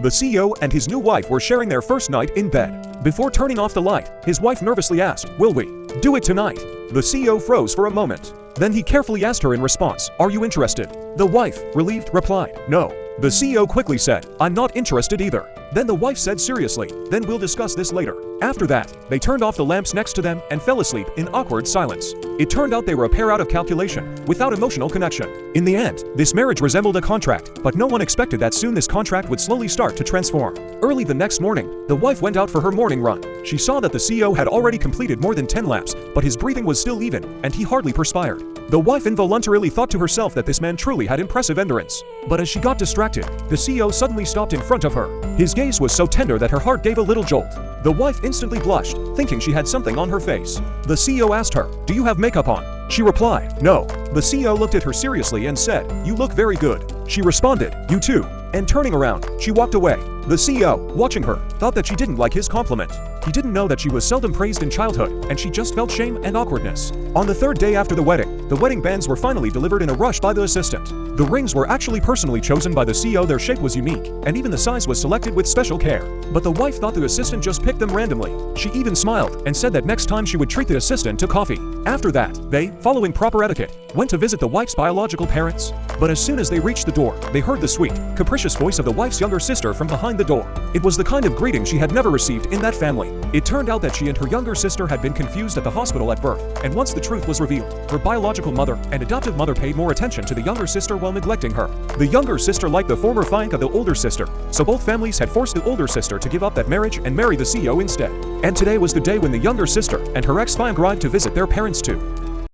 The CEO and his new wife were sharing their first night in bed. Before turning off the light, his wife nervously asked, "Will we do it tonight?" The CEO froze for a moment. Then he carefully asked her in response, "Are you interested?" The wife, relieved, replied, "No." The CEO quickly said, "I'm not interested either." Then the wife said seriously, "Then we'll discuss this later." After that, they turned off the lamps next to them and fell asleep in awkward silence. It turned out they were a pair out of calculation, without emotional connection. In the end, this marriage resembled a contract, but no one expected that soon this contract would slowly start to transform. Early the next morning, the wife went out for her morning run. She saw that the CEO had already completed more than 10 laps, but his breathing was still even, and he hardly perspired. The wife involuntarily thought to herself that this man truly had impressive endurance. But as she got distracted, the CEO suddenly stopped in front of her. His gaze was so tender that her heart gave a little jolt. The wife instantly blushed, thinking she had something on her face. The CEO asked her, "Do you have makeup on?" She replied, "No." The CEO looked at her seriously and said, "You look very good." She responded, "You too." And turning around, she walked away. The CEO, watching her, thought that she didn't like his compliment. He didn't know that she was seldom praised in childhood, and she just felt shame and awkwardness. On the third day after the wedding bands were finally delivered in a rush by the assistant. The rings were actually personally chosen by the CEO. Their shape was unique, and even the size was selected with special care. But the wife thought the assistant just picked them randomly. She even smiled and said that next time she would treat the assistant to coffee. After that, they, following proper etiquette, went to visit the wife's biological parents. But as soon as they reached the door, they heard the sweet, capricious voice of the wife's younger sister from behind the door. It was the kind of greeting she had never received in that family. It turned out that she and her younger sister had been confused at the hospital at birth, and once the truth was revealed, her biological mother and adoptive mother paid more attention to the younger sister while neglecting her. The younger sister liked the former fiancé of the older sister, so both families had forced the older sister to give up that marriage and marry the CEO instead. And today was the day when the younger sister and her ex-fiancé arrived to visit their parents too.